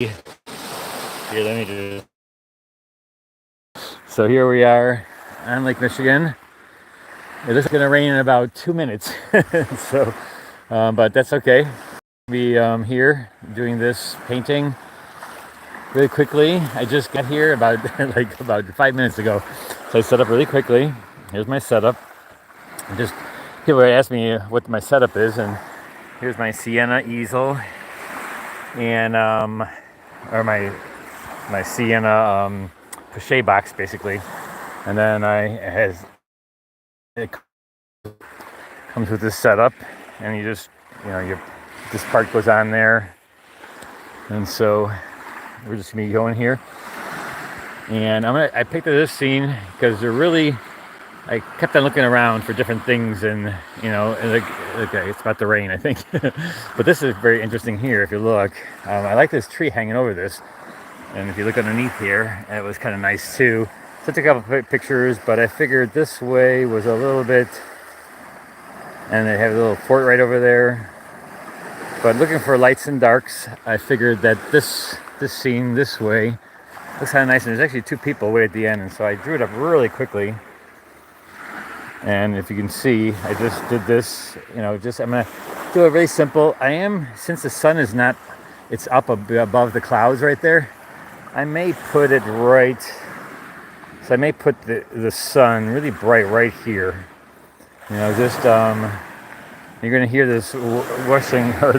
Here, let me do. So here we are on Lake Michigan. It looks going to rain in about 2 minutes, so but that's okay. Be here doing this painting really quickly. I just got here about about 5 minutes ago, so I set up really quickly. Here's my setup. Just people ask me what my setup is, and here's my sienna easel, and or my sienna crochet box basically, and then it comes with this setup, and you just this part goes on there, and so we're just gonna be going here, and I picked up this scene because I kept on looking around for different things, and okay, it's about to rain, I think. But this is very interesting here. If you look, I like this tree hanging over this, and if you look underneath here, it was kind of nice too. So I took a couple pictures, but I figured this way was a little bit, and they have a little fort right over there. But looking for lights and darks, I figured that this scene this way looks kind of nice, and there's actually two people way at the end, and so I drew it up really quickly. And if you can see, I just did this, I'm gonna do it really simple. Since the sun is not, it's up above the clouds right there, I may put it right, so I may put the sun really bright right here. You're gonna hear this whooshing, or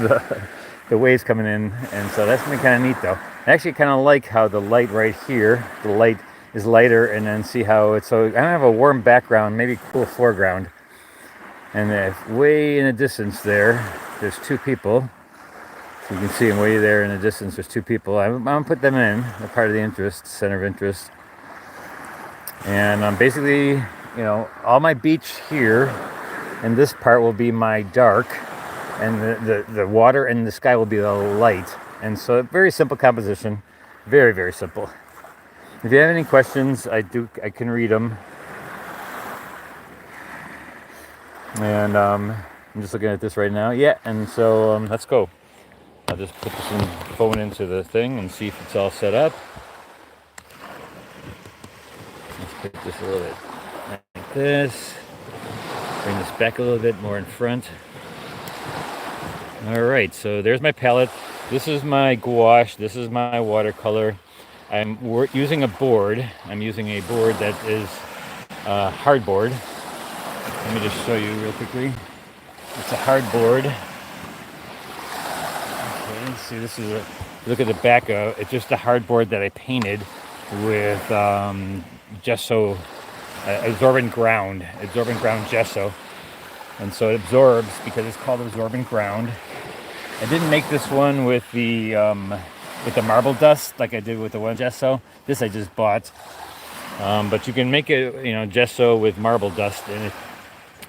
the waves coming in, and so that's gonna be kind of neat though. I actually kind of like how the light right here, the light is lighter, and then see how it's, so I don't have a warm background, maybe cool foreground, and way in the distance there's two people. So you can see them way there in the distance. There's two people. I'm gonna put them in. They're part of the center of interest, and basically, all my beach here, and this part will be my dark, and the water and the sky will be the light, and so very simple composition, very, very simple. If you have any questions, I can read them. And I'm just looking at this right now. Yeah, and so let's go. I'll just put this phone into the thing and see if it's all set up. Let's put this a little bit like this. Bring this back a little bit more in front. All right, so there's my palette. This is my gouache. This is my watercolor. I'm using a board. I'm using a board that is hardboard. Let me just show you real quickly. It's a hardboard. Okay, see, this is look at the back of it's just a hardboard that I painted with gesso, absorbent ground gesso, and so it absorbs because it's called absorbent ground. I didn't make this one with the marble dust like I did with the one gesso. This I just bought, but you can make it, gesso with marble dust, and it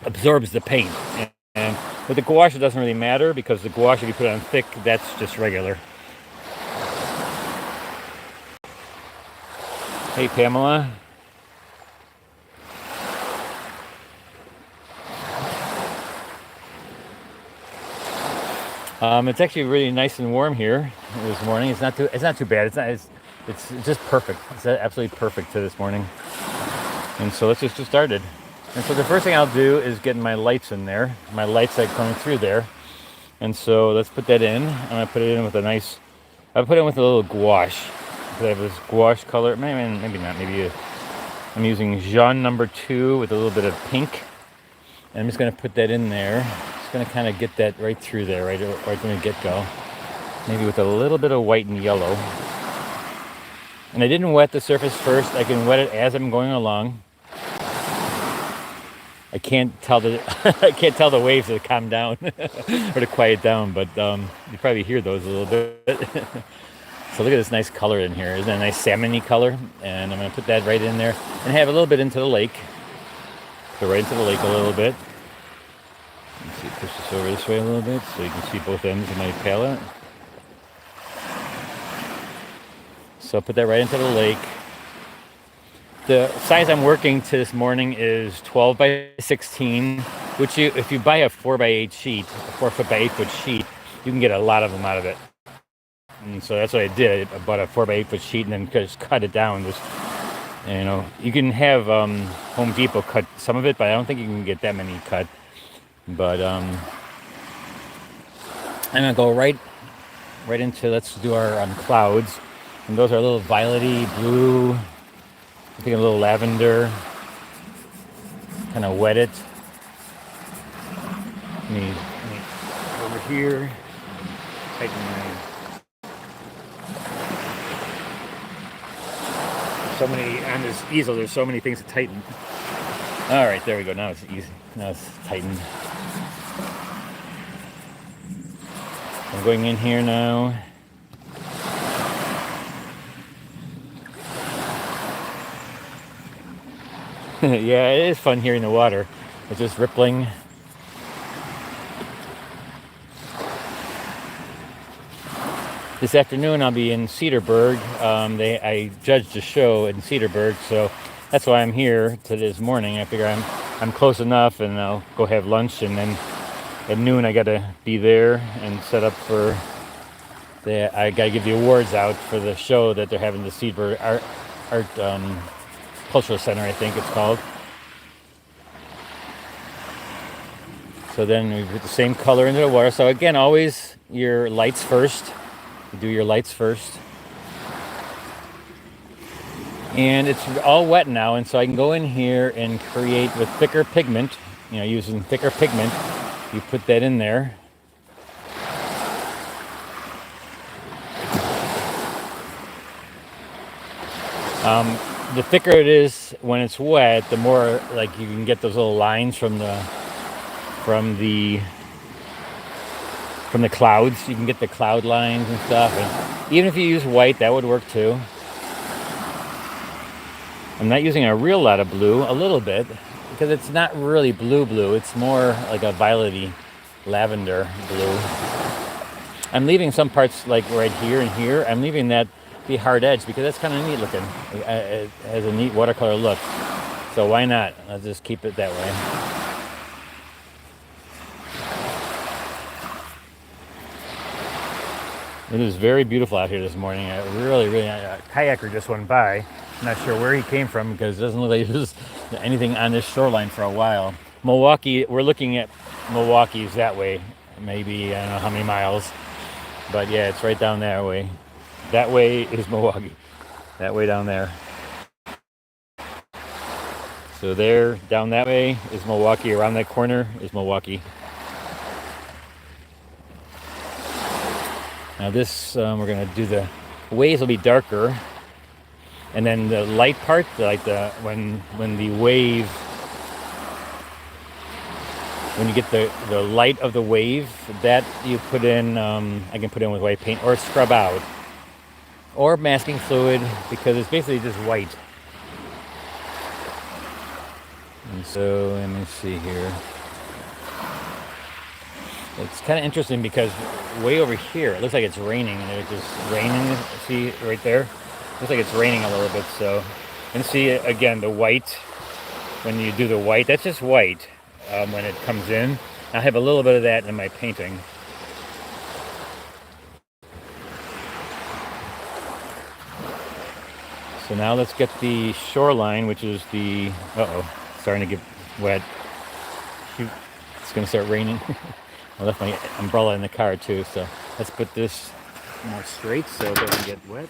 absorbs the paint. And with the gouache, it doesn't really matter, because the gouache, if you put it on thick, that's just regular. Hey, Pamela. It's actually really nice and warm here this morning. It's not too bad. It's just perfect. It's absolutely perfect to this morning. And so let's just get started. And so the first thing I'll do is get my lights in there. My lights are coming through there. And so let's put that in. I'm gonna put it in with I'll put it in with a little gouache. So I have this gouache color. Maybe not. I'm using Jaune number 2 with a little bit of pink. And I'm just gonna put that in there. Going to kind of get that right through there, right from the get-go. Maybe with a little bit of white and yellow. And I didn't wet the surface first. I can wet it as I'm going along. I can't tell the waves to calm down or to quiet down, but you probably hear those a little bit. So look at this nice color in here. Isn't that a nice salmon-y color? And I'm going to put that right in there and have a little bit into the lake. Go right into the lake a little bit. Let's see, push this over this way a little bit so you can see both ends of my palette. So I'll put that right into the lake. The size I'm working to this morning is 12 by 16, which if you buy a 4 by 8 sheet, a 4 foot by 8 foot sheet, you can get a lot of them out of it. And so that's what I did. I bought a 4x8 sheet and then just cut it down. Just, you know, you can have Home Depot cut some of it, but I don't think you can get that many cut. But I'm gonna go right into, let's do our clouds. And those are a little violety blue. I think a little lavender. Kind of wet it. Let me over here. Tighten my. So many on this easel. There's so many things to tighten. All right, there we go. Now it's easy. Now it's tightened. I'm going in here now. Yeah, it is fun hearing the water. It's just rippling. This afternoon I'll be in Cedarburg. I judged a show in Cedarburg, so that's why I'm here to this morning. I figure I'm close enough, and I'll go have lunch, and then at noon I gotta be there and set up for I gotta give the awards out for the show that they're having, the Cedarburg Art Cultural Center, I think it's called. So then we put the same color into the water. So again, always your lights first. You do your lights first. And it's all wet now, and so I can go in here and create with thicker pigment, you know, using thicker pigment. You put that in there. The thicker it is when it's wet, the more like you can get those little lines from the clouds. You can get the cloud lines and stuff. And even if you use white, that would work too. I'm not using a real lot of blue, a little bit, because it's not really blue. It's more like a violety lavender blue. I'm leaving some parts like right here and here. I'm leaving that be hard edge because that's kind of neat looking. It has a neat watercolor look. So why not? Let's just keep it that way. It is very beautiful out here this morning. A kayaker just went by. I'm not sure where he came from because it doesn't look like there's anything on this shoreline for a while. Milwaukee, we're looking at Milwaukee's that way. Maybe, I don't know how many miles. But yeah, it's right down that way. That way is Milwaukee. That way down there. So there, down that way is Milwaukee. Around that corner is Milwaukee. Now this, we're going to do the waves will be darker. And then the light part, like when the wave, when you get the light of the wave, that you put in, I can put in with white paint or scrub out. Or masking fluid, because it's basically just white. And so, let me see here. It's kind of interesting because way over here, it looks like it's raining. And it's just raining, see right there? Looks like it's raining a little bit, so. And see, again, the white, when you do the white, that's just white when it comes in. I have a little bit of that in my painting. So now let's get the shoreline, which is the, starting to get wet. Shoot, it's gonna start raining. I left my umbrella in the car too, so let's put this more straight so it doesn't get wet.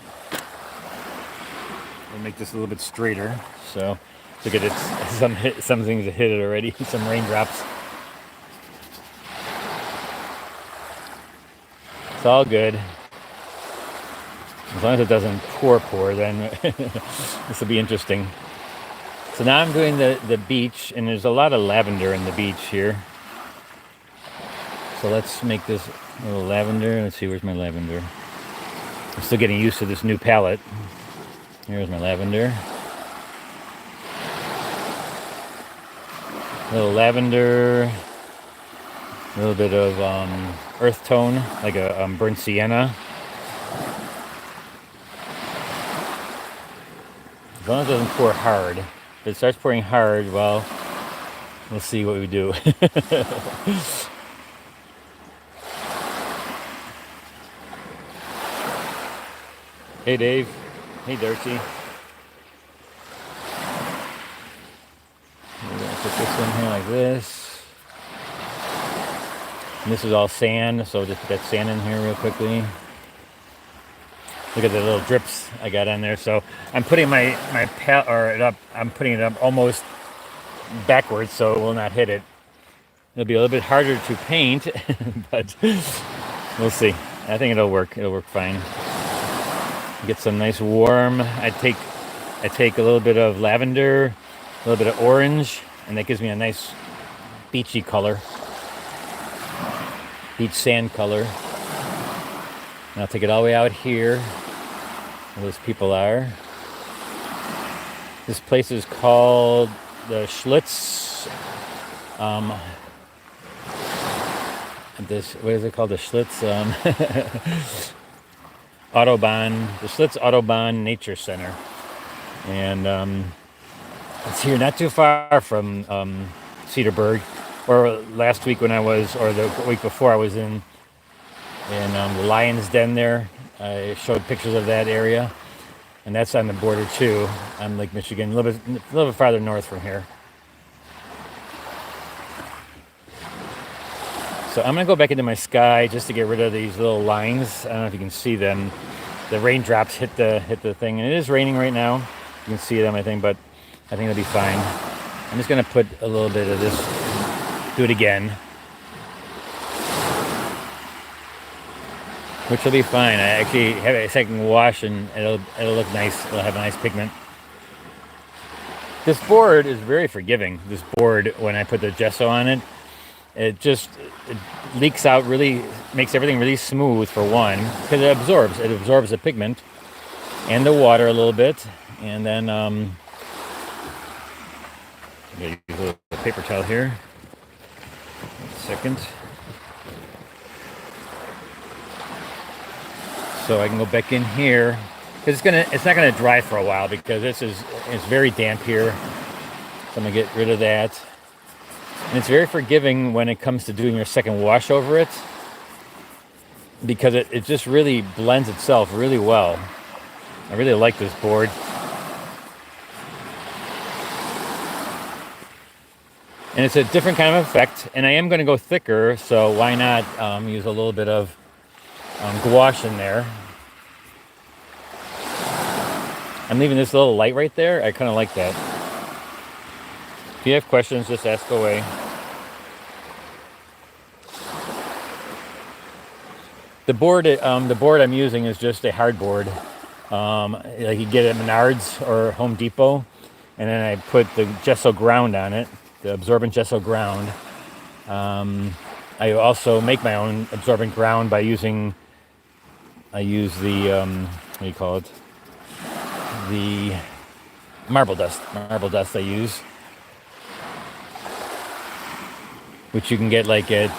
We'll make this a little bit straighter. So look at it, some things have hit it already, some raindrops. It's all good. As long as it doesn't pour, then this will be interesting. So now I'm doing the beach, and there's a lot of lavender in the beach here. So let's make this a little lavender. Let's see, where's my lavender? I'm still getting used to this new palette. Here's my lavender. A little lavender, a little bit of earth tone, like a burnt sienna. As long as it doesn't pour hard. If it starts pouring hard, well, we'll see what we do. Hey Dave. Hey Darcy. We're gonna put this in here like this. And this is all sand, so just put that sand in here real quickly. Look at the little drips I got on there. So I'm putting my palette or it up. I'm putting it up almost backwards, so it will not hit it. It'll be a little bit harder to paint, but we'll see. I think it'll work. It'll work fine. Get some nice warm. I take a little bit of lavender, a little bit of orange, and that gives me a nice beachy color, beach sand color. And I'll take it all the way out here where those people are. This place is called the Schlitz. What is it called? The Schlitz Audubon, the Schlitz Audubon Nature Center, and it's here not too far from Cedarburg. Or last week when I was, or the week before I was in the Lion's Den there. I showed pictures of that area, and that's on the border too, on Lake Michigan, a little bit farther north from here. So I'm gonna go back into my sky just to get rid of these little lines. I don't know if you can see them. The raindrops hit the thing, and it is raining right now. You can see them, I think, but I think it'll be fine. I'm just gonna put a little bit of this. Do it again. Which will be fine. I actually have a second wash and it'll look nice. It'll have a nice pigment. This board is very forgiving. This board, when I put the gesso on it, it leaks out really, makes everything really smooth for one, because it absorbs the pigment and the water a little bit. And then I'm gonna use a little paper towel here. 1 second. So I can go back in here, because it's not gonna dry for a while, because it's very damp here. So I'm gonna get rid of that. And it's very forgiving when it comes to doing your second wash over it, because it just really blends itself really well. I really like this board. And it's a different kind of effect, and I am going to go thicker, so why not use a little bit of gouache in there. I'm leaving this little light right there. I kind of like that. If you have questions, just ask away. The board I'm using is just a hardboard. Like you get at Menards or Home Depot, and then I put the gesso ground on it, the absorbent gesso ground. I also make my own absorbent ground by using. I use the what do you call it? The marble dust. Marble dust I use, which you can get like at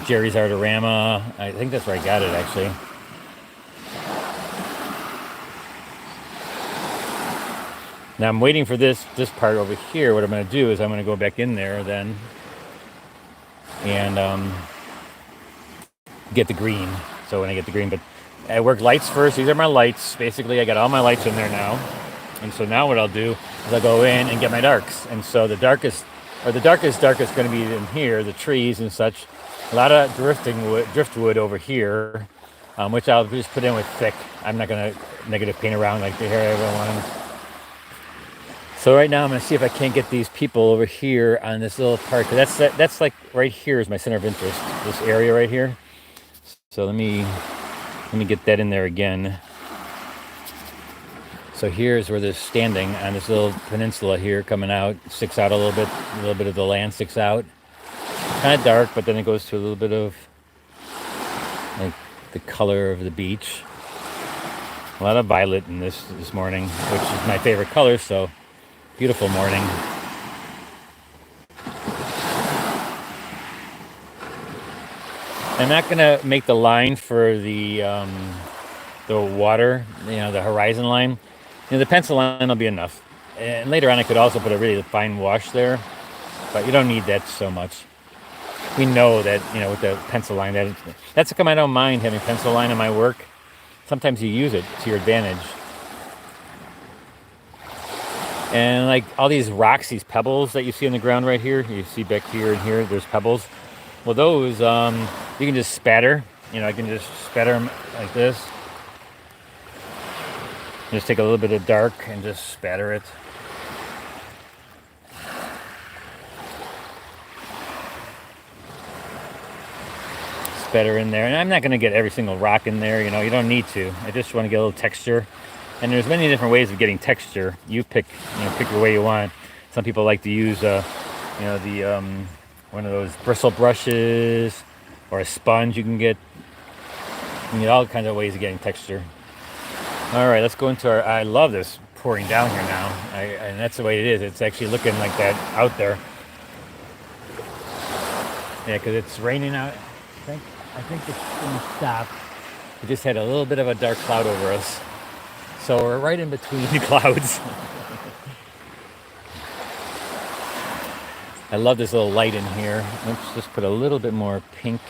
Jerry's Artorama. I think that's where I got it actually. Now I'm waiting for this part over here. What I'm going to do is I'm going to go back in there then and get the green. So when I get the green, but I work lights first. These are my lights. Basically, I got all my lights in there now. And so now what I'll do is I'll go in and get my darks. And so the darkest dark is going to be in here, the trees and such. A lot of driftwood over here, which I'll just put in with thick. I'm not going to negative paint around like the hair everyone. So right now I'm going to see if I can't get these people over here on this little part. Cause that's like right here is my center of interest. This area right here. So let me get that in there again. So here's where they're standing on this little peninsula here, coming out, sticks out a little bit of the land sticks out. Kind of dark, but then it goes to a little bit of like the color of the beach. A lot of violet in this morning, which is my favorite color, so beautiful morning. I'm not gonna make the line for the water, the horizon line. The pencil line will be enough. And later on I could also put a really fine wash there, but you don't need that so much. We know that, with the pencil line, that's how come I don't mind having pencil line in my work, sometimes you use it to your advantage. And like all these rocks, these pebbles that you see on the ground right here, you see back here and here, there's pebbles. Well, those you can just spatter. You know, I can just spatter them like this. Just take a little bit of dark and just spatter it. Spatter in there. And I'm not going to get every single rock in there. You know, you don't need to. I just want to get a little texture. And there's many different ways of getting texture. You pick your way you want. Some people like to use, one of those bristle brushes or a sponge. You can get all kinds of ways of getting texture. All right, let's go into our. I love this pouring down here now, and that's the way it is. It's actually looking like that out there. Yeah, because it's raining out. I think it's going to stop. We just had a little bit of a dark cloud over us. So we're right in between the clouds. I love this little light in here. Let's just put a little bit more pink.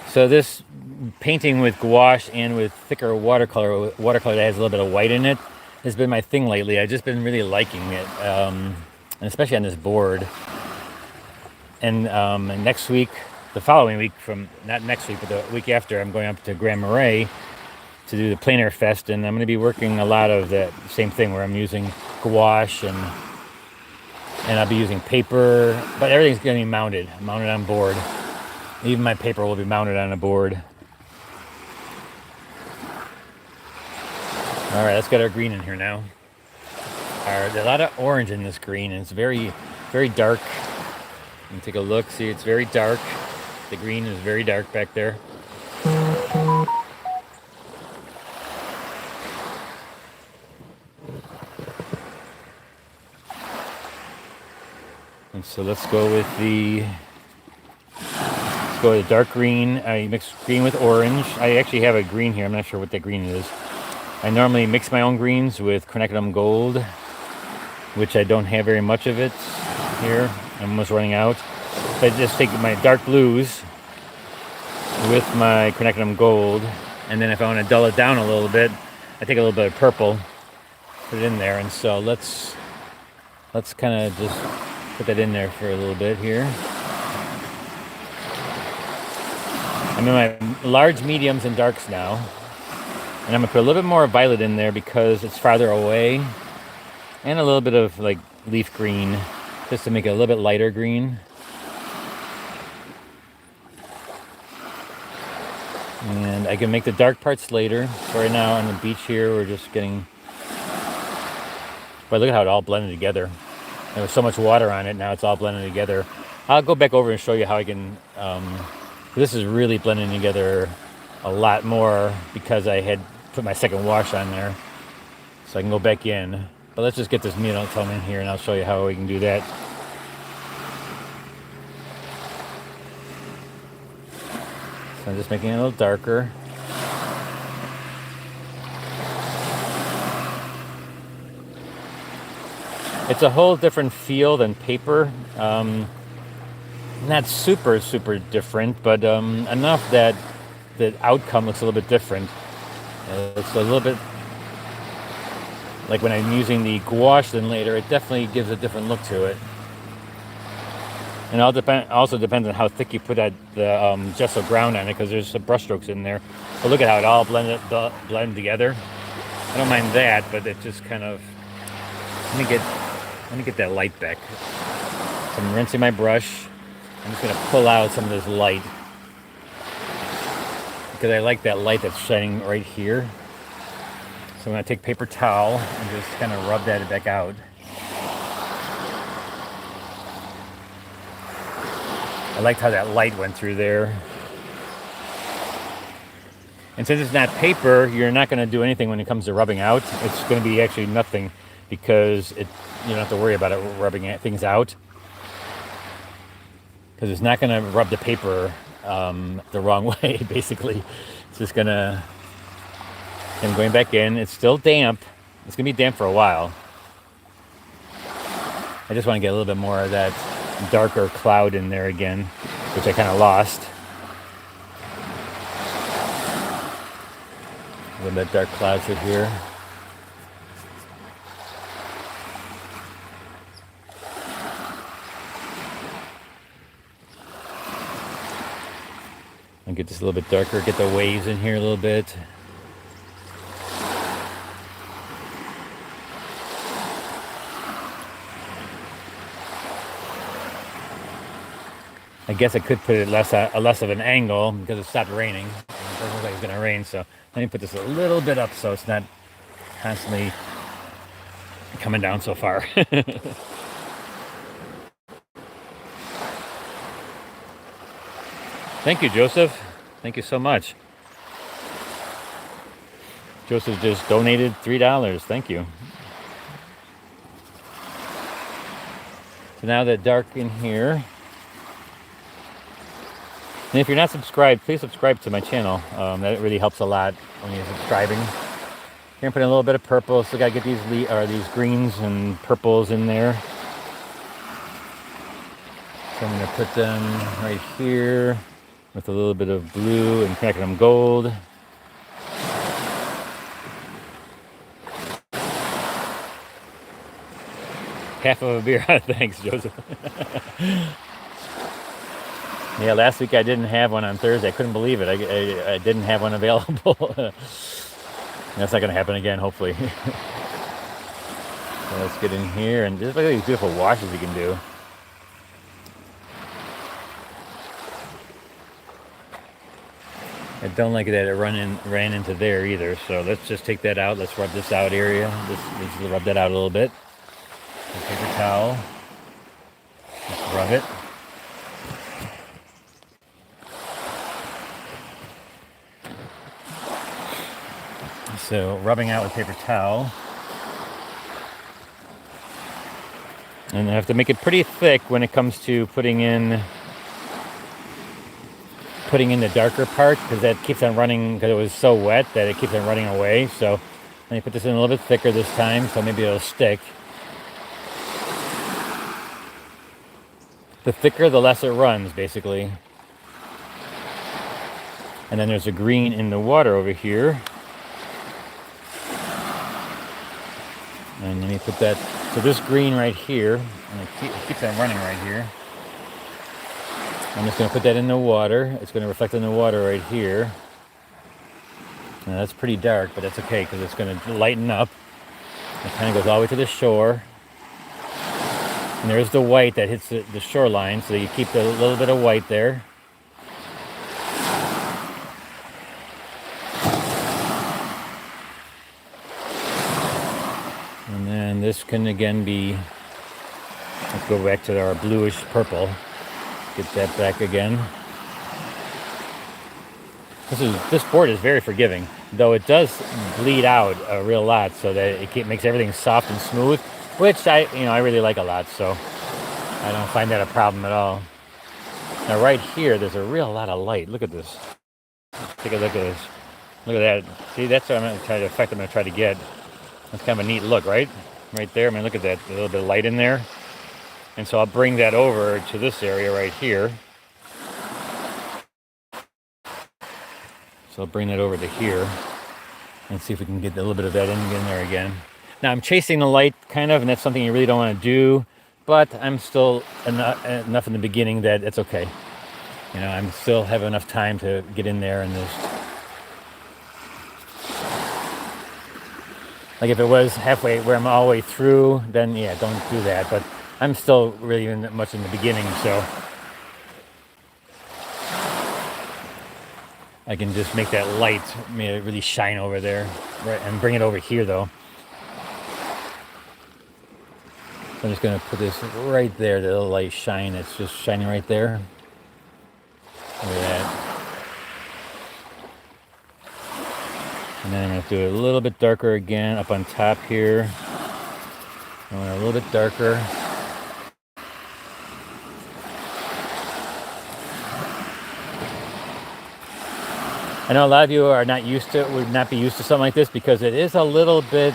So this painting with gouache and with thicker watercolor that has a little bit of white in it, has been my thing lately. I've just been really liking it, and especially on this board. And next week, the following week, not next week, but the week after, I'm going up to Grand Marais to do the Plein Fest, and I'm going to be working a lot of that same thing where I'm using gouache and I'll be using paper, but everything's going to be mounted on board. Even my paper will be mounted on a board. All right, let's get our green in here now. There's a lot of orange in this green, and it's very, very dark. You can take a look. See, it's very dark. The green is very dark back there. And so let's go with the dark green. I mix green with orange. I actually have a green here. I'm not sure what that green is. I normally mix my own greens with quinacridone gold, which I don't have very much of it here. I'm almost running out. So I just take my dark blues with my quinacridone gold, and then if I want to dull it down a little bit, I take a little bit of purple, put it in there. And so let's kind of just put that in there for a little bit here. I'm in my large, mediums, and darks now. And I'm going to put a little bit more violet in there because it's farther away. And a little bit of like leaf green, just to make it a little bit lighter green. And I can make the dark parts later. So right now on the beach here, we're just getting... But look at how it all blended together. There was so much water on it, now it's all blended together. I'll go back over and show you how I can... this is really blending together a lot more because I had put my second wash on there. So I can go back in. But let's just get this middle tone in here and I'll show you how we can do that. So I'm just making it a little darker. It's a whole different feel than paper. Not super, super different, but enough that the outcome looks a little bit different. It's a little bit like when I'm using the gouache then later, it definitely gives a different look to it. And it also depends on how thick you put the gesso ground on it, because there's some brush strokes in there. But look at how it all blended together. I don't mind that, but it just kind of... Let me get that light back. So I'm rinsing my brush. I'm just going to pull out some of this light, because I like that light that's shining right here. So I'm going to take paper towel and just kind of rub that back out. I liked how that light went through there. And since it's not paper, you're not going to do anything when it comes to rubbing out. It's going to be actually nothing, because you don't have to worry about it rubbing things out. Because it's not going to rub the paper the wrong way, basically. It's just going to... I'm going back in. It's still damp. It's going to be damp for a while. I just want to get a little bit more of that darker cloud in there again, which I kind of lost. little bit dark clouds are here. And get this a little bit darker, get the waves in here a little bit. I guess I could put it less of an angle because it stopped raining. It doesn't look like it's gonna rain, so let me put this a little bit up so it's not constantly coming down so far. Thank you, Joseph. Thank you so much. Joseph just donated $3. Thank you. So now that dark in here. And if you're not subscribed, please subscribe to my channel. That really helps a lot when you're subscribing. Here I'm putting a little bit of purple. So I gotta get these greens and purples in there. So I'm gonna put them right here with a little bit of blue and connecting them gold. Half of a beer. Thanks, Joseph. Yeah, last week I didn't have one on Thursday. I couldn't believe it. I didn't have one available. That's not going to happen again, hopefully. So let's get in here and just look at these beautiful washes you can do. I don't like that it ran into there either. So let's just take that out. Let's rub this out area. Let's rub that out a little bit. Paper towel. Let's rub it. So rubbing out with paper towel. And I have to make it pretty thick when it comes to putting in the darker part, because that keeps on running, because it was so wet that it keeps on running away. So let me put this in a little bit thicker this time, so maybe it'll stick. The thicker, the less it runs, basically. And then there's a green in the water over here. And let me put that, so this green right here, and it keeps on running right here. I'm just going to put that in the water. It's going to reflect in the water right here. Now that's pretty dark, but that's okay because it's going to lighten up. It kind of goes all the way to the shore. And there's the white that hits the shoreline, so you keep a little bit of white there. And then this can again be, let's go back to our bluish purple. Get that back again. This board is very forgiving, though it does bleed out a real lot, so that it makes everything soft and smooth, which I really like a lot. So I don't find that a problem at all. Now right here, there's a real lot of light. Look at this. Take a look at this. Look at that. See, that's what I'm going to try to effect. I'm going to try to get. That's kind of a neat look, right? Right there. I mean, look at that. A little bit of light in there. And so I'll bring that over to this area right here. So I'll bring that over to here and see if we can get a little bit of that in there again. Now I'm chasing the light kind of, and that's something you really don't want to do, but I'm still enough in the beginning that it's okay. I'm still have enough time to get in there and just, like if it was halfway where I'm all the way through, then yeah, don't do that. But I'm still really much in the beginning, so I can just make that light really shine over there, right, and bring it over here though. So I'm just going to put this right there, the little light shine. It's just shining right there. Look at that. And then I'm going to do it a little bit darker again up on top here. I want it a little bit darker. I know a lot of you are not used to, would not be used to something like this because it is a little bit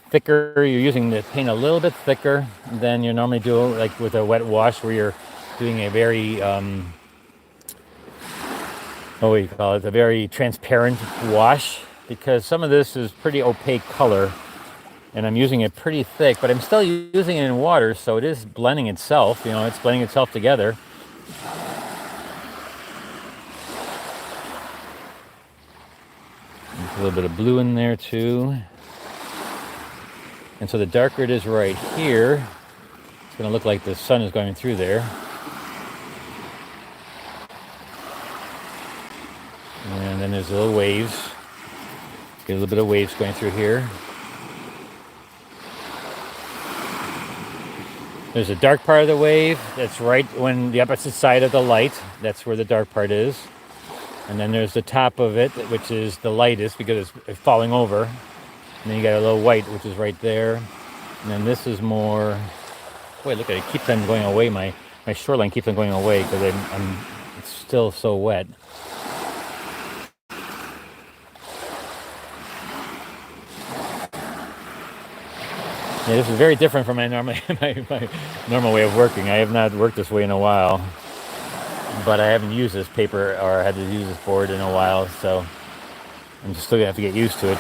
thicker. You're using the paint a little bit thicker than you normally do, like with a wet wash, where you're doing a very, what do you call it? A very transparent wash. because some of this is pretty opaque color, and I'm using it pretty thick, but I'm still using it in water, so it is blending itself. You know, it's blending itself together. There's a little bit of blue in there too. And so the darker it is right here, it's going to look like the sun is going through there. And then there's little waves. Get a little bit of waves going through here. There's a dark part of the wave. That's right when the opposite side of the light. That's where the dark part is. And then there's the top of it, which is the lightest because it's falling over. And then you got a little white, which is right there. And then this is more... Boy, look at it. It keeps on going away. My shoreline keeps on going away because it's still so wet. Yeah, this is very different from my normal way of working. I have not worked this way in a while, but I haven't used this paper or had to use this board in a while, so I'm just still gonna have to get used to it.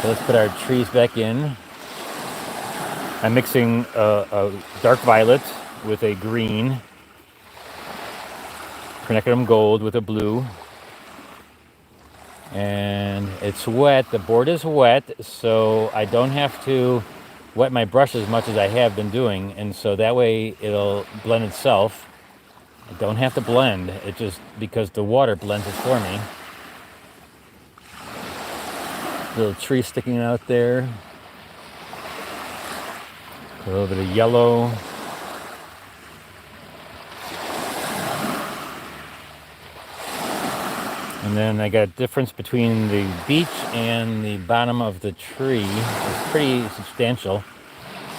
So let's put our trees back in. I'm mixing a dark violet with a green, Cornicum gold with a blue. And it's wet, the board is wet, so I don't have to wet my brush as much as I have been doing, and so that way it'll blend itself. I don't have to blend, it just, because the water blends it for me. Little tree sticking out there. A little bit of yellow. And then I got a difference between the beach and the bottom of the tree. It's pretty substantial.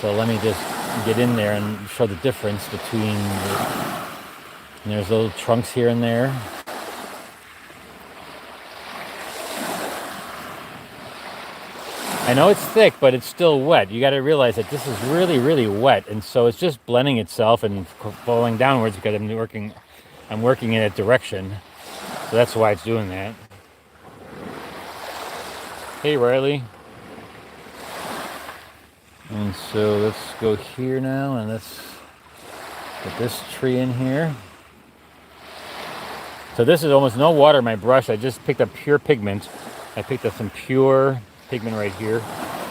So let me just get in there and show the difference between and there's little trunks here and there. I know it's thick, but it's still wet. You got to realize that this is really, really wet. And so it's just blending itself and falling downwards because I'm working in that direction. So that's why it's doing that. Hey, Riley. And so let's go here now, and let's put this tree in here. So this is almost no water in my brush. I just picked up pure pigment. I picked up some pure pigment right here,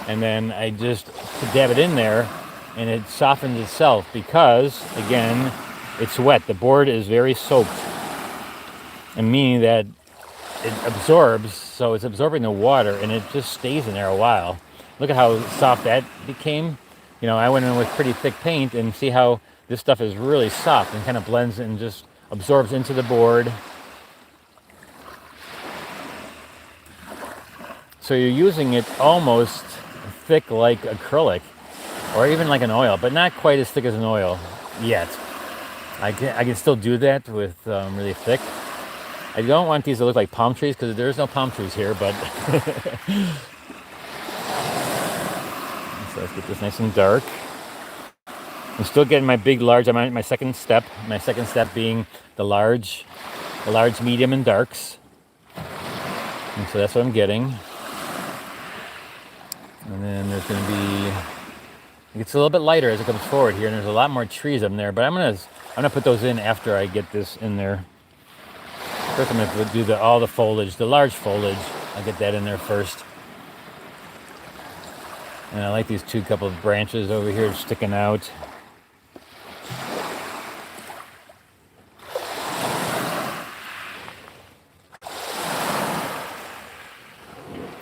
and then I just dab it in there, and it softens itself because, again, it's wet. The board is very soaked. And meaning that it absorbs, so it's absorbing the water and it just stays in there a while. Look at how soft that became. You know, I went in with pretty thick paint, and see how this stuff is really soft and kind of blends and just absorbs into the board. So you're using it almost thick like acrylic or even like an oil, but not quite as thick as an oil yet. I can still do that with really thick. I don't want these to look like palm trees because there's no palm trees here, but so let's get this nice and dark. I'm still getting my big, large. I'm on my second step. My second step being the large, medium, and darks. And so that's what I'm getting. And then there's going to be. It gets a little bit lighter as it comes forward here, and there's a lot more trees up there. But I'm gonna put those in after I get this in there. First, I'm going to do all the foliage, the large foliage. I'll get that in there first. And I like these couple of branches over here sticking out.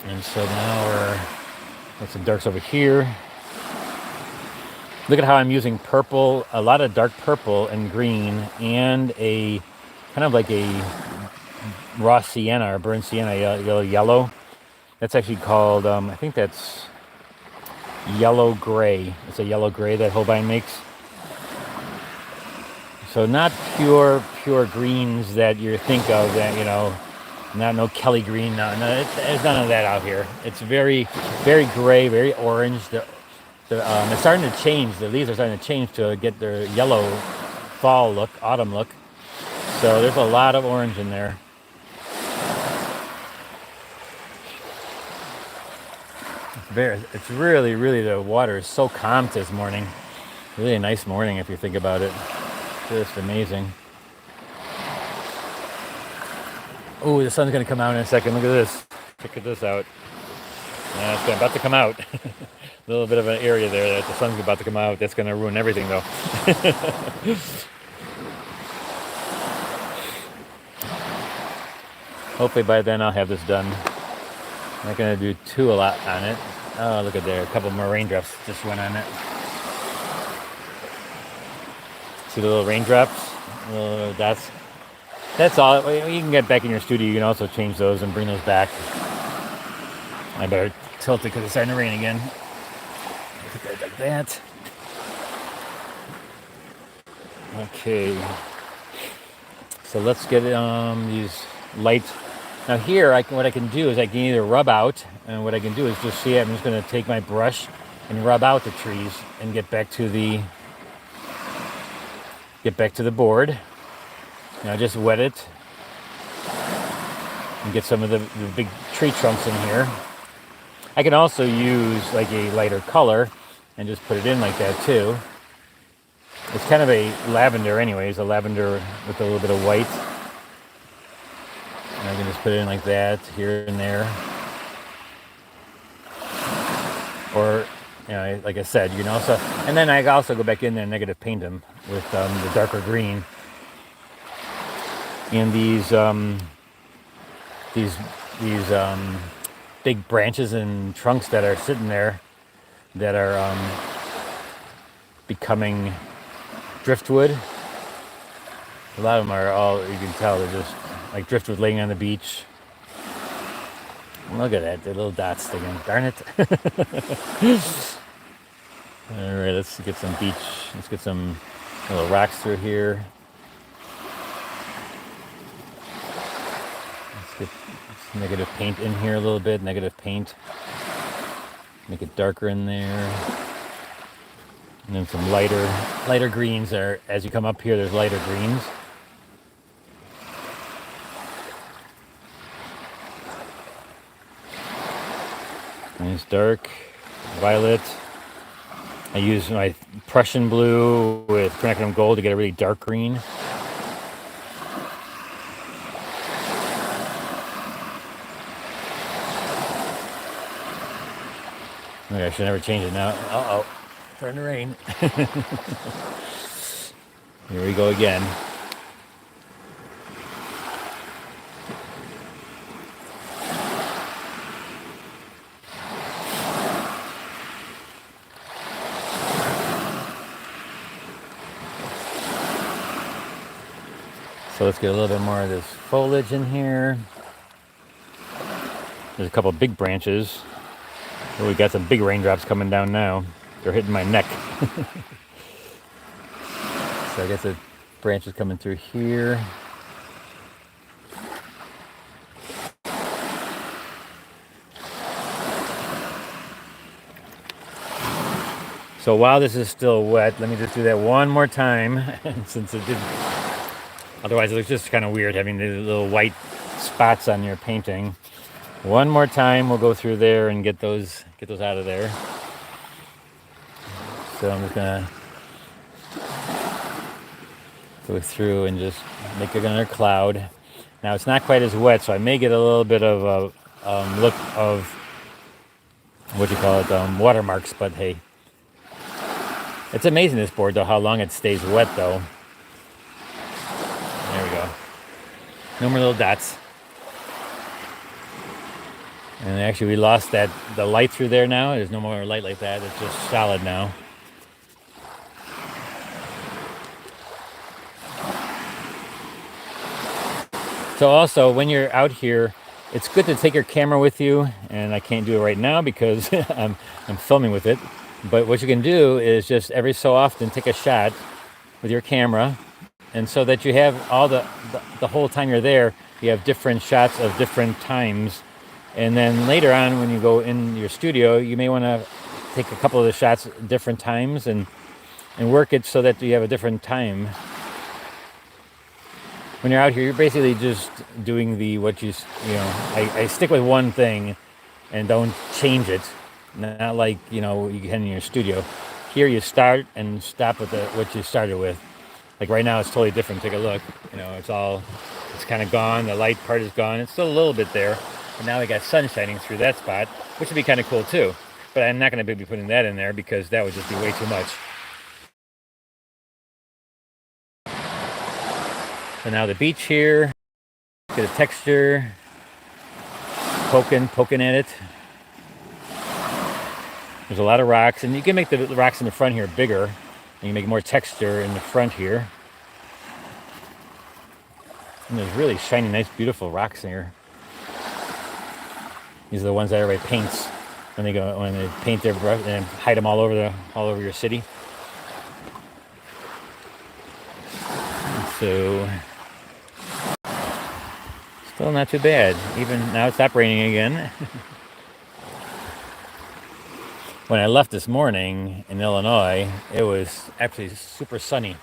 And so now got some darks over here. Look at how I'm using purple, a lot of dark purple and green, and a kind of like a raw sienna or burnt sienna, yellow. That's actually called, I think that's yellow gray. It's a yellow gray that Holbein makes. So not pure greens that you think of, that, you know, not no Kelly green. No, there's none of that out here. It's very, very gray, very orange. It's starting to change. The leaves are starting to change to get their yellow fall look, autumn look. So there's a lot of orange in there. It's really, really, the water is so calm this morning. Really a nice morning if you think about it. Just amazing. Oh, the sun's gonna come out in a second. Look at this. Check this out. It's about to come out. A little bit of an area there that the sun's about to come out. That's gonna ruin everything though. Hopefully by then I'll have this done. I'm not gonna do a lot on it. Oh, look at there. A couple more raindrops just went on it. See the little raindrops? Little dots. That's all. You can get back in your studio. You can also change those and bring those back. I better tilt it because it's starting to rain again. Put that like that. Okay. So let's get these lights. Now here, what I can do is I can either rub out, and what I can do is just see it. I'm just going to take my brush and rub out the trees and get back to the board. Now just wet it and get some of the big tree trunks in here. I can also use like a lighter color and just put it in like that too. It's kind of a lavender anyways, a lavender with a little bit of white. And I can just put it in like that, here and there. Or, you know, like I said, you can also, and then I can also go back in there and negative paint them with the darker green. And these big branches and trunks that are sitting there that are becoming driftwood. A lot of them are all, you can tell, they're just like driftwood laying on the beach. Look at that, the little dots sticking. Darn it. All right, let's get some beach. Let's get some little rocks through here. Let's get some negative paint in here a little bit. Negative paint. Make it darker in there. And then some lighter greens there. As you come up here, there's lighter greens. Nice dark violet. I use my Prussian blue with quinacridone gold to get a really dark green. Okay, I should never change it now. Uh-oh, starting to rain. Here we go again. So let's get a little bit more of this foliage in here. There's a couple of big branches. Oh, we got some big raindrops coming down now. They're hitting my neck. So I got the branches coming through here. So while this is still wet, let me just do that one more time. Since it didn't, otherwise it looks just kind of weird having the little white spots on your painting. One more time, we'll go through there and get those out of there. So I'm just gonna go through and just make another cloud. Now it's not quite as wet, so I may get a little bit of a look of what you call it, watermarks. But hey, it's amazing this board though, how long it stays wet though. There we go. No more little dots. And actually we lost the light through there now. There's no more light like that. It's just solid now. So also when you're out here, it's good to take your camera with you. And I can't do it right now because I'm filming with it. But what you can do is just every so often take a shot with your camera. And so that you have all the whole time you're there, you have different shots of different times. And then later on, when you go in your studio, you may want to take a couple of the shots at different times and work it so that you have a different time. When you're out here, you're basically just doing I stick with one thing and don't change it. not like, you know, you get in your studio. Here you start and stop with what you started with. Like right now, it's totally different. Take a look. You know, it's kind of gone. The light part is gone. It's still a little bit there, but now we got sun shining through that spot, which would be kind of cool too. But I'm not going to be putting that in there because that would just be way too much. So now the beach here, get a texture, poking at it. There's a lot of rocks, and you can make the rocks in the front here bigger, and you make more texture in the front here. And there's really shiny, nice, beautiful rocks here. These are the ones that everybody paints when they paint their brush and hide them all over your city. And so still not too bad. Even now it stopped raining again. When I left this morning in Illinois, it was actually super sunny.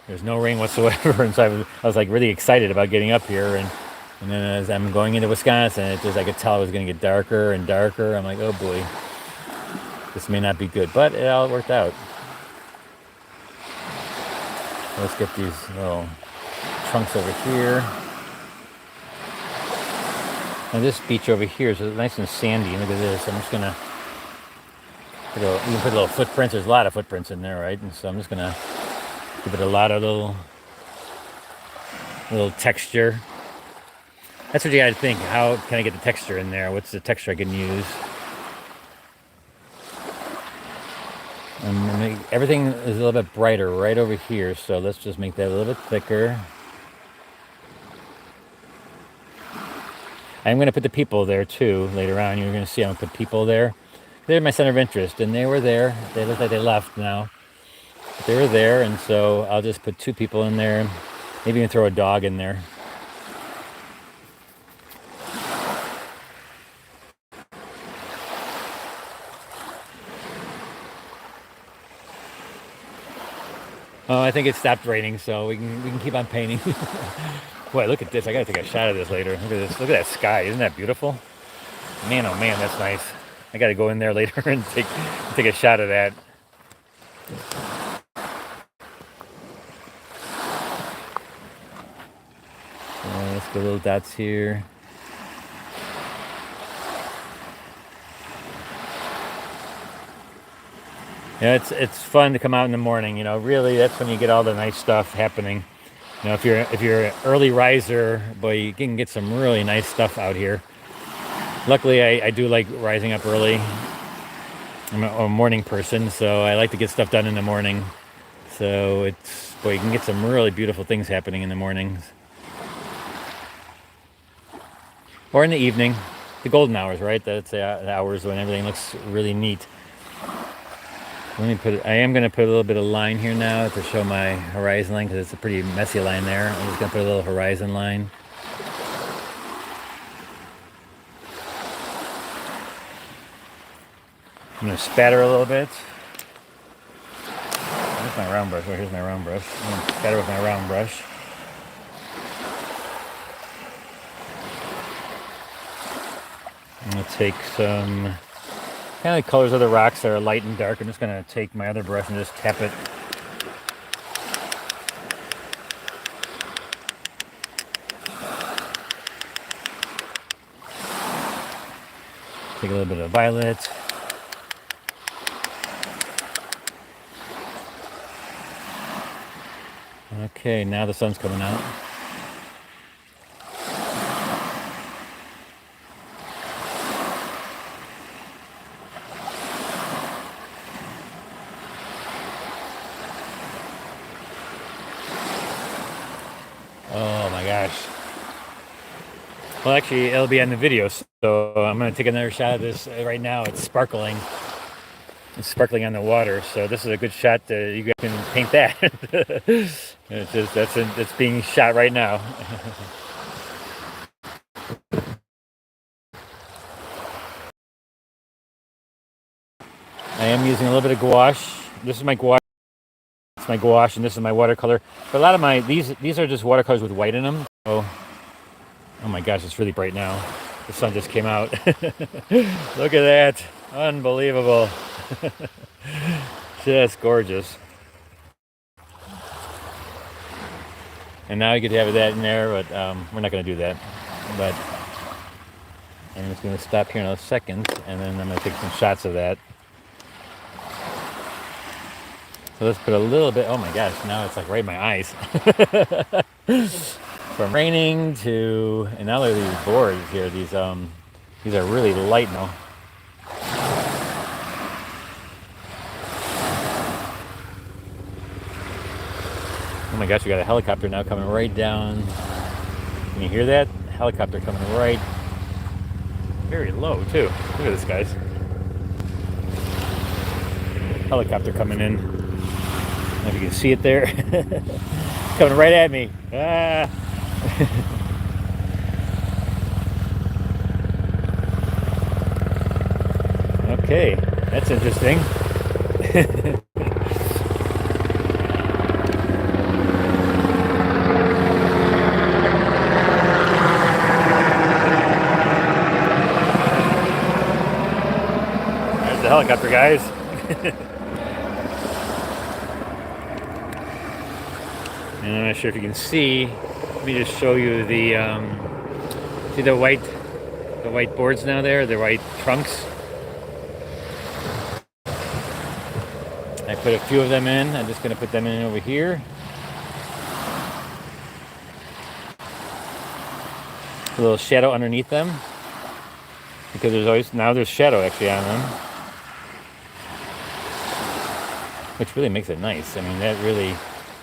There's no rain whatsoever, and so I was like really excited about getting up here. And then as I'm going into Wisconsin, I could tell it was going to get darker and darker. I'm like, oh boy, this may not be good, but it all worked out. Let's get these little trunks over here. Now this beach over here is nice and sandy. Look at this. I'm just gonna you can put little footprints. There's a lot of footprints in there, right? And so I'm just gonna give it a lot of little texture. That's what you gotta think. How can I get the texture in there? What's the texture I can use? And everything is a little bit brighter right over here, so let's just make that a little bit thicker. I'm going to put the people there too later on. You're going to see I'm going to put people there. They're my center of interest, and they were there. They look like they left now. But they were there, and so I'll just put 2 people in there. Maybe even throw a dog in there. Oh, I think it stopped raining, so we can keep on painting. Boy, look at this. I gotta take a shot of this later. Look at this. Look at that sky. Isn't that beautiful? Man, oh man, that's nice. I gotta go in there later and take a shot of that. Let's get little dots here. Yeah, it's fun to come out in the morning. You know, really, that's when you get all the nice stuff happening. You know, if you're an early riser, boy, you can get some really nice stuff out here. Luckily, I do like rising up early. I'm a morning person, so I like to get stuff done in the morning. So boy, you can get some really beautiful things happening in the mornings. Or in the evening, the golden hours, right? That's the hours when everything looks really neat. I am going to put a little bit of line here now to show my horizon line, because it's a pretty messy line there. I'm just going to put a little horizon line. I'm going to spatter a little bit. Where's my round brush? Oh, here's my round brush. I'm going to spatter with my round brush. I'm going to take some kind of the colors of the rocks that are light and dark. I'm just going to take my other brush and just tap it. Take a little bit of violet. Okay, now the sun's coming out. Oh my gosh. Well, actually, it'll be on the video, so I'm going to take another shot of this right now. It's sparkling. It's sparkling on the water, so this is a good shot. You guys can paint that. It's being shot right now. I am using a little bit of gouache. This is my gouache. It's my gouache, and this is my watercolor. But a lot of these are just watercolors with white in them. Oh my gosh, it's really bright now. The sun just came out. Look at that. Unbelievable. Just gorgeous. And now you could have that in there, but we're not going to do that. But I'm just going to stop here in a second, and then I'm going to take some shots of that. So let's put a little bit. Oh my gosh! Now it's like right in my eyes. From raining to, and now look at these boards here. These are really light now. Oh my gosh, we got a helicopter now coming right down. Can you hear that? Helicopter coming right, very low too. Look at this, guys. Helicopter coming in. I don't know if you can see it there. Coming right at me. Ah. Okay, that's interesting. The helicopter, guys. And I'm not sure if you can see. Let me just show you the see the white boards now there, the white trunks. I put a few of them in. I'm just going to put them in over here. A little shadow underneath them, because there's shadow actually on them, which really makes it nice. I mean, that really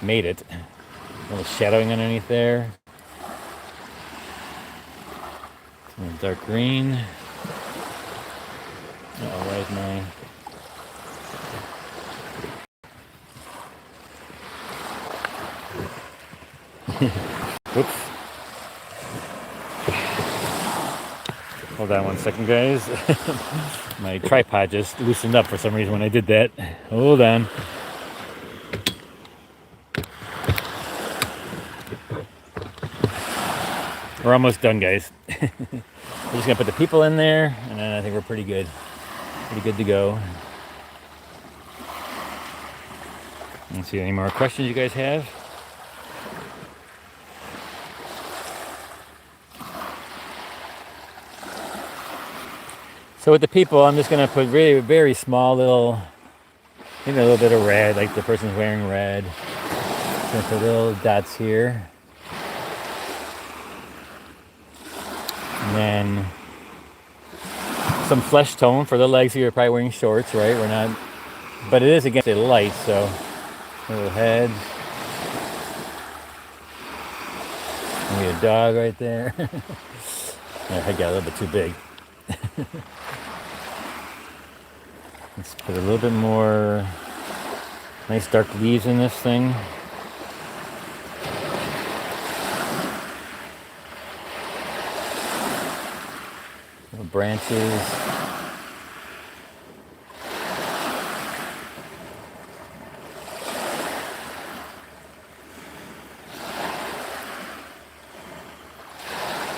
made it. A little shadowing underneath there. Some dark green. Oh, right, my. Whoops. Hold on one second, guys. My tripod just loosened up for some reason when I did that. Hold on. We're almost done, guys. We're just gonna put the people in there, and then I think we're pretty good to go. Let's see, any more questions you guys have? So with the people, I'm just gonna put really very small little, maybe a little bit of red, like the person's wearing red. Just gonna put little dots here. And then some flesh tone for the legs here. You're probably wearing shorts, right? We're not, but it is against the light, so little head. Maybe a dog right there. My head got a little bit too big. Let's put a little bit more nice dark leaves in this thing. Little branches.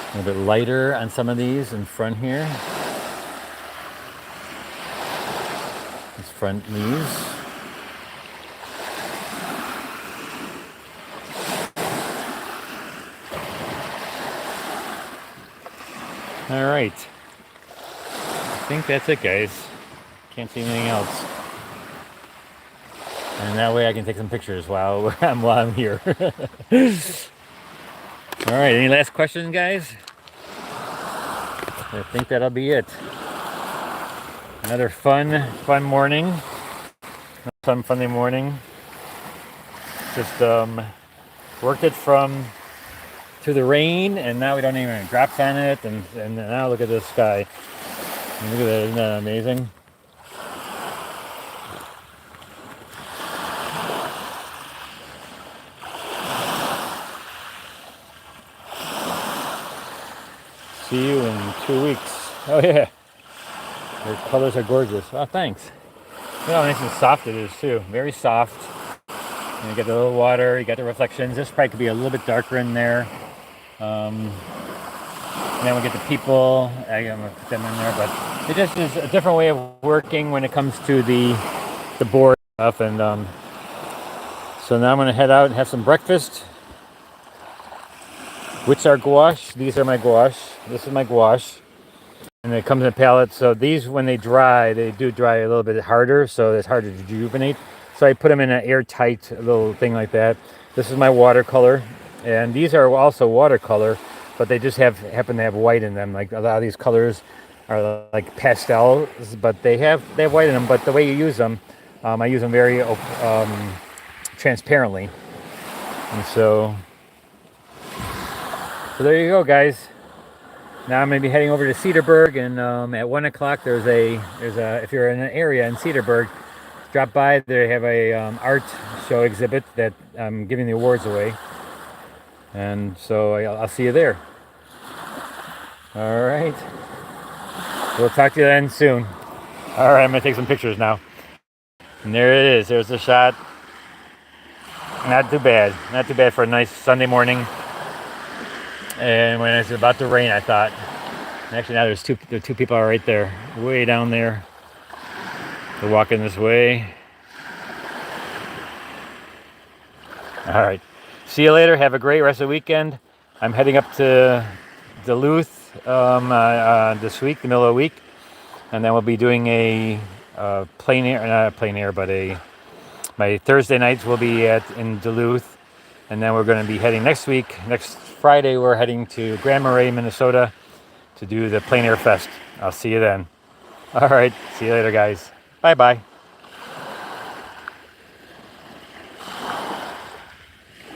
A little bit lighter on some of these in front here. These front leaves. All right. I think that's it, guys. Can't see anything else. And that way I can take some pictures while I'm here. All right, any last questions, guys? I think that'll be it. Another fun morning. Fun Sunday morning. Just worked it through the rain, and now we don't even have drops on it, and now look at this sky. And look at that, isn't that amazing? See you in 2 weeks. Oh yeah, your colors are gorgeous. Oh, thanks. You know how nice and soft it is too. Very soft. And you get the little water, you got the reflections. This probably could be a little bit darker in there. And then we get the people. I'm gonna put them in there, but it just is a different way of working when it comes to the board stuff. And so now I'm gonna head out and have some breakfast. Which are gouache. These are my gouache. This is my gouache. And it comes in a pallet. So these, when they dry, they do dry a little bit harder, so it's harder to rejuvenate. So I put them in an airtight little thing like that. This is my watercolor. And these are also watercolor, but they just happen to have white in them. Like a lot of these colors are like pastels, but they have white in them. But the way you use them, I use them very transparently. And so there you go, guys. Now I'm going to be heading over to Cedarburg, and at 1 o'clock there's a if you're in an area in Cedarburg, drop by. They have a art show exhibit that I'm giving the awards away, and so I'll see you there. All right, we'll talk to you then soon. All right, I'm going to take some pictures now, and there it is. There's the shot. Not too bad for a nice Sunday morning. And when it's about to rain, I thought. Actually, now there are two people right there, way down there. They're walking this way. All right. See you later. Have a great rest of the weekend. I'm heading up to Duluth this week, the middle of the week, and then we'll be doing a plein air, not a plein air, but my Thursday nights will be in Duluth. And then we're going to be heading next Friday, we're heading to Grand Marais, Minnesota to do the Plein Air Fest. I'll see you then. All right. See you later, guys. Bye-bye.